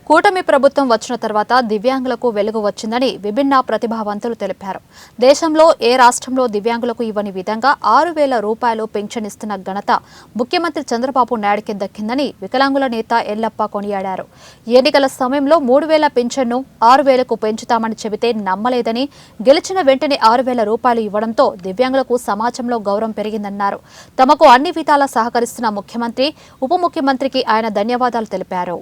కూటమి ప్రభుత్వం వచ్చిన తర్వాత దివ్యాంగులకు వెలుగు వచ్చిందని విభిన్న ప్రతిభావంతులు తెలిపారు. దేశంలో ఏ రాష్ట్రంలో దివ్యాంగులకు ఇవ్వని విధంగా 6,000 రూపాయలు పెన్షన్ ఇస్తున్న ఘనత ముఖ్యమంత్రి చంద్రబాబు నాయుడుకి దక్కిందని వికలాంగుల నేత ఎల్లప్ప కొనియాడారు. ఎన్నికల సమయంలో 3,000 పెన్షన్ను 6,000కు పెంచుతామని చెబితే నమ్మలేదని, గెలిచిన వెంటనే 6,000 రూపాయలు ఇవ్వడంతో దివ్యాంగులకు సమాజంలో గౌరవం పెరిగిందన్నారు. తమకు అన్ని విధాలా సహకరిస్తున్న ముఖ్యమంత్రి, ఉప ముఖ్యమంత్రికి ఆయన ధన్యవాదాలు తెలిపారు.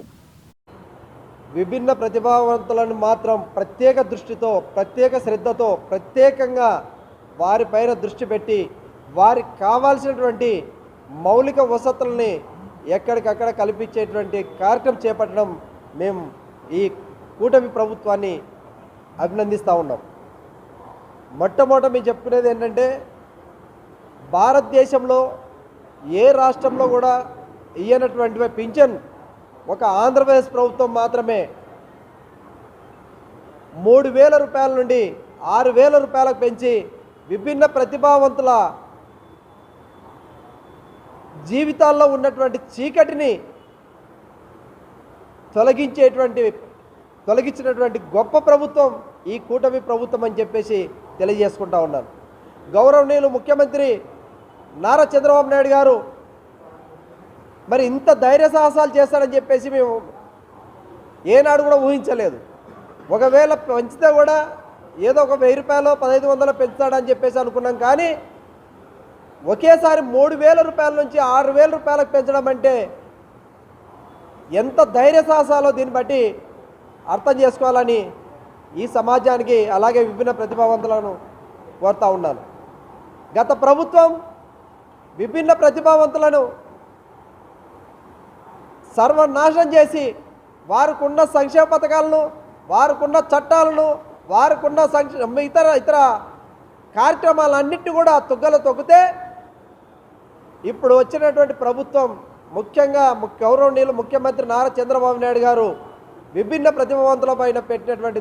విభిన్న ప్రతిభావంతులను మాత్రం ప్రత్యేక దృష్టితో, ప్రత్యేక శ్రద్ధతో, ప్రత్యేకంగా వారిపైన దృష్టి పెట్టి వారికి కావాల్సినటువంటి మౌలిక వసతుల్ని ఎక్కడికక్కడ కల్పించేటువంటి కార్యక్రమం చేపట్టడం మేము ఈ కూటమి ప్రభుత్వాన్ని అభినందిస్తూ ఉన్నాం. మొట్టమొదట మేము చెప్పుకునేది ఏంటంటే, భారతదేశంలో ఏ రాష్ట్రంలో కూడా ఇయ్యనటువంటి పింఛన్ ఒక ఆంధ్రప్రదేశ్ ప్రభుత్వం మాత్రమే 3,000 రూపాయల నుండి 6,000 రూపాయలకు పెంచి విభిన్న ప్రతిభావంతుల జీవితాల్లో ఉన్నటువంటి చీకటిని తొలగించినటువంటి గొప్ప ప్రభుత్వం ఈ కూటమి ప్రభుత్వం అని చెప్పేసి తెలియజేసుకుంటా ఉన్నాను. గౌరవనీయులు ముఖ్యమంత్రి నారా చంద్రబాబు నాయుడు గారు మరి ఇంత ధైర్య సాహసాలు చేస్తాడని చెప్పేసి మేము ఏనాడు కూడా ఊహించలేదు. ఒకవేళ పెంచితే కూడా ఏదో ఒక 1,000 రూపాయలు 1,500 పెంచుతాడని చెప్పేసి అనుకున్నాం. కానీ ఒకేసారి 3,000 రూపాయల నుంచి 6,000 రూపాయలకు పెంచడం అంటే ఎంత ధైర్య సాహసాలో దీన్ని బట్టి అర్థం చేసుకోవాలని ఈ సమాజానికి, అలాగే విభిన్న ప్రతిభావంతులను కోరుతా ఉన్నాను. గత ప్రభుత్వం విభిన్న ప్రతిభావంతులను సర్వనాశనం చేసి వారికున్న సంక్షేమ పథకాలను, వారికున్న చట్టాలను, వారికున్న ఇతర కార్యక్రమాలన్నింటినీ కూడా తుగ్గలు తొక్కితే ఇప్పుడు వచ్చినటువంటి ప్రభుత్వం, ముఖ్యంగా గౌరవనీయులు ముఖ్యమంత్రి నారా చంద్రబాబు నాయుడు గారు విభిన్న ప్రతిభావంతుల పైన పెట్టినటువంటి